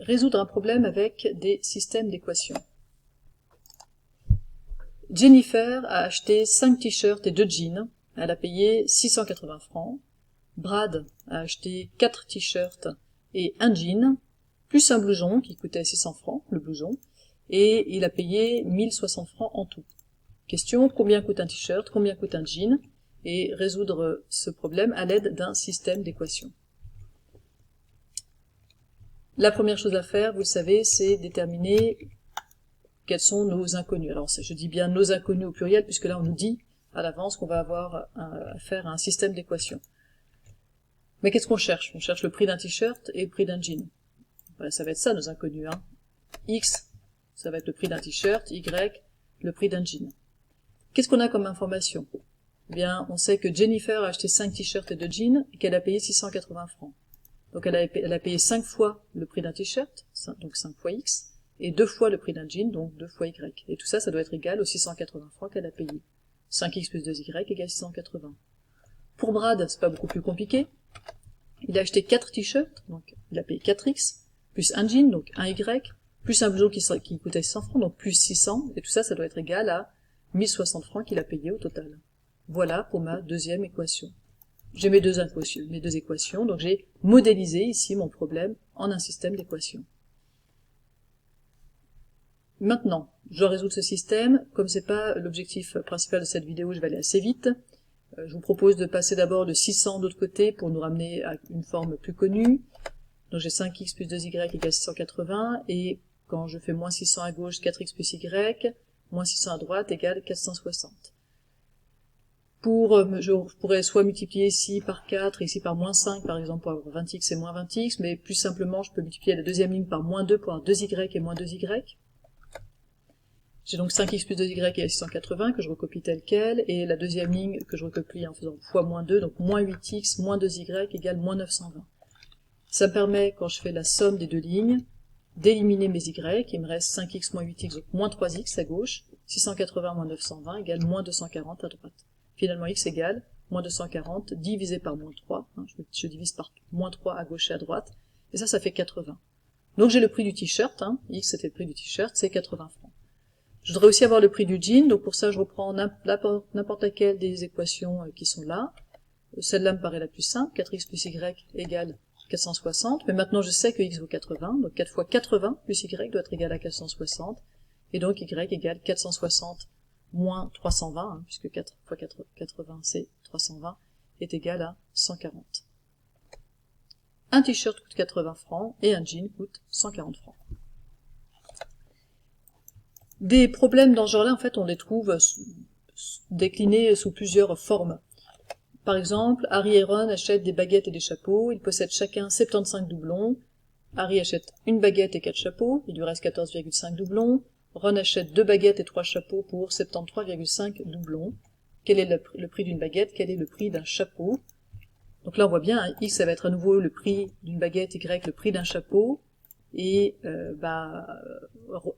résoudre un problème avec des systèmes d'équations. Jennifer a acheté 5 t-shirts et 2 jeans. Elle a payé 680 francs. Brad a acheté 4 t-shirts et un jean, plus un blouson qui coûtait 600 francs, le blouson, et il a payé 1060 francs en tout. Question, combien coûte un t-shirt, combien coûte un jean, et résoudre ce problème à l'aide d'un système d'équations. La première chose à faire, vous le savez, c'est déterminer quels sont nos inconnus. Alors, je dis bien nos inconnus au pluriel, puisque là, on nous dit à l'avance qu'on va avoir affaire à un système d'équations. Mais qu'est-ce qu'on cherche? On cherche le prix d'un t-shirt et le prix d'un jean. Ben, ça va être ça, nos inconnus. Hein. X, ça va être le prix d'un t-shirt, Y, le prix d'un jean. Qu'est-ce qu'on a comme information? Eh bien, on sait que Jennifer a acheté 5 t-shirts et 2 jeans et qu'elle a payé 680 francs. Donc elle a payé 5 fois le prix d'un t-shirt, donc 5 fois X, et 2 fois le prix d'un jean, donc 2 fois Y. Et tout ça, ça doit être égal aux 680 francs qu'elle a payé. 5X plus 2Y égale 680. Pour Brad, c'est pas beaucoup plus compliqué. Il a acheté 4 t-shirts, donc il a payé 4X, plus un jean, donc 1Y, plus un blouson qui coûtait 100 francs, donc plus 600, et tout ça, ça doit être égal à 1060 francs qu'il a payé au total. Voilà pour ma deuxième équation. J'ai mes deux équations, donc j'ai modélisé ici mon problème en un système d'équations. Maintenant, je dois résoudre ce système. Comme c'est pas l'objectif principal de cette vidéo, je vais aller assez vite. Je vous propose de passer d'abord de 600 de l'autre côté pour nous ramener à une forme plus connue. Donc j'ai 5x plus 2y égale 680, et quand je fais moins 600 à gauche, 4x plus y, moins 600 à droite égale 460. Je pourrais soit multiplier ici par 4, ici par moins 5, par exemple, pour avoir 20x et moins 20x, mais plus simplement, je peux multiplier la deuxième ligne par moins 2 pour avoir 2y et moins 2y. J'ai donc 5x plus 2y égale 680, que je recopie tel quel, et la deuxième ligne que je recopie en faisant fois moins 2, donc moins 8x moins 2y égale moins 920. Ça me permet, quand je fais la somme des deux lignes, d'éliminer mes y, il me reste 5x moins 8x, donc moins 3x à gauche, 680 moins 920 égale moins 240 à droite. Finalement, x égale moins 240 divisé par moins 3, hein, je divise par moins 3 à gauche et à droite, et ça fait 80. Donc j'ai le prix du t-shirt, hein, x c'était le prix du t-shirt, c'est 80 francs. Je voudrais aussi avoir le prix du jean, donc pour ça je reprends n'importe laquelle des équations qui sont là. Celle-là me paraît la plus simple, 4x plus y égale 460, mais maintenant je sais que x vaut 80, donc 4 fois 80 plus y doit être égal à 460, et donc y égale 460 moins 320, hein, puisque 4 fois 80 c'est 320, est égal à 140. Un t-shirt coûte 80 francs et un jean coûte 140 francs. Des problèmes dans ce genre-là, en fait, on les trouve déclinés sous plusieurs formes. Par exemple, Harry et Ron achètent des baguettes et des chapeaux, ils possèdent chacun 75 doublons. Harry achète une baguette et 4 chapeaux, il lui reste 14,5 doublons. Ron achète 2 baguettes et 3 chapeaux pour 73,5 doublons. Quel est le prix d'une baguette? Quel est le prix d'un chapeau? Donc là on voit bien, hein, X ça va être à nouveau le prix d'une baguette, Y le prix d'un chapeau. Et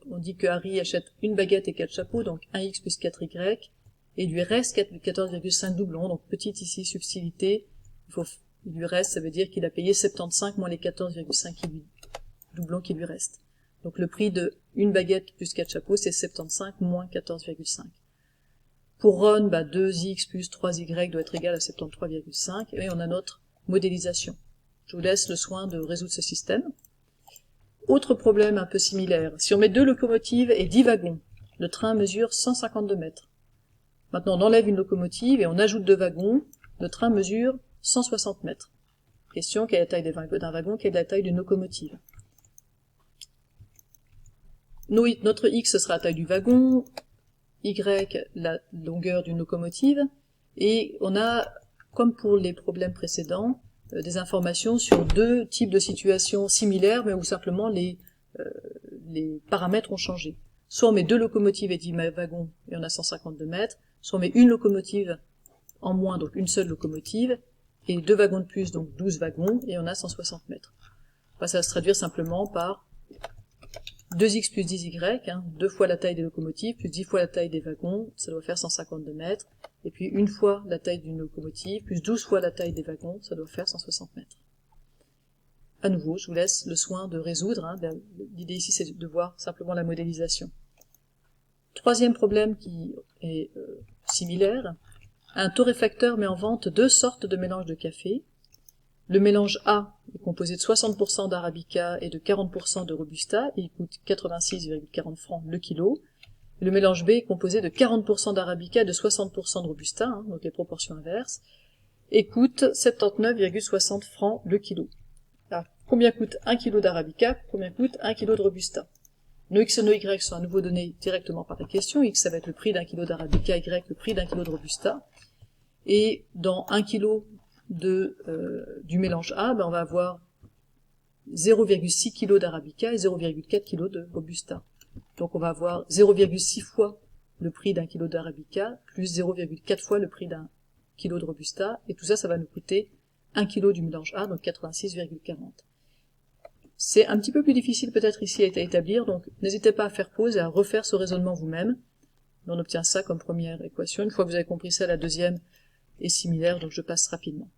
on dit que Harry achète une baguette et 4 chapeaux, donc 1x plus 4y, et il lui reste 14,5 doublons, donc petite ici subtilité, il lui reste, ça veut dire qu'il a payé 75 moins les 14,5 doublons qui lui restent. Donc le prix de une baguette plus 4 chapeaux, c'est 75 moins 14,5. Pour Ron, 2x plus 3y doit être égal à 73,5, et on a notre modélisation. Je vous laisse le soin de résoudre ce système. Autre problème un peu similaire, si on met 2 locomotives et 10 wagons, le train mesure 152 mètres. Maintenant on enlève une locomotive et on ajoute 2 wagons, le train mesure 160 mètres. Question, quelle est la taille d'un wagon, quelle est la taille d'une locomotive? Notre x ce sera la taille du wagon, y la longueur d'une locomotive, et on a, comme pour les problèmes précédents, des informations sur deux types de situations similaires, mais où simplement les paramètres ont changé. Soit on met 2 locomotives et 10 wagons, et on a 152 mètres, soit on met une locomotive en moins, donc une seule locomotive, et 2 wagons de plus, donc 12 wagons, et on a 160 mètres. Enfin, ça va se traduire simplement par 2x plus 10y, hein, 2 fois la taille des locomotives, plus 10 fois la taille des wagons, ça doit faire 152 mètres, et puis une fois la taille d'une locomotive, plus 12 fois la taille des wagons, ça doit faire 160 mètres. à nouveau, je vous laisse le soin de résoudre. Hein. L'idée ici, c'est de voir simplement la modélisation. Troisième problème qui est similaire. Un torréfacteur met en vente deux sortes de mélanges de café. Le mélange A est composé de 60% d'arabica et de 40% de robusta, et il coûte 86,40 francs le kilo. Le mélange B est composé de 40% d'arabica et de 60% de robusta, hein, donc les proportions inverses, et coûte 79,60 francs le kilo. Alors, combien coûte 1 kg d'arabica, combien coûte 1 kg de robusta? Nos x et nos y sont à nouveau donnés directement par la question. X, ça va être le prix d'un kilo d'arabica, y, le prix d'un kilo de robusta. Et dans 1 kg du mélange A, on va avoir 0,6 kg d'arabica et 0,4 kg de robusta. Donc on va avoir 0,6 fois le prix d'un kilo d'arabica, plus 0,4 fois le prix d'un kilo de robusta, et tout ça, ça va nous coûter 1 kg du mélange A, donc 86,40. C'est un petit peu plus difficile peut-être ici à établir, donc n'hésitez pas à faire pause et à refaire ce raisonnement vous-même. On obtient ça comme première équation. Une fois que vous avez compris ça, la deuxième est similaire, donc je passe rapidement.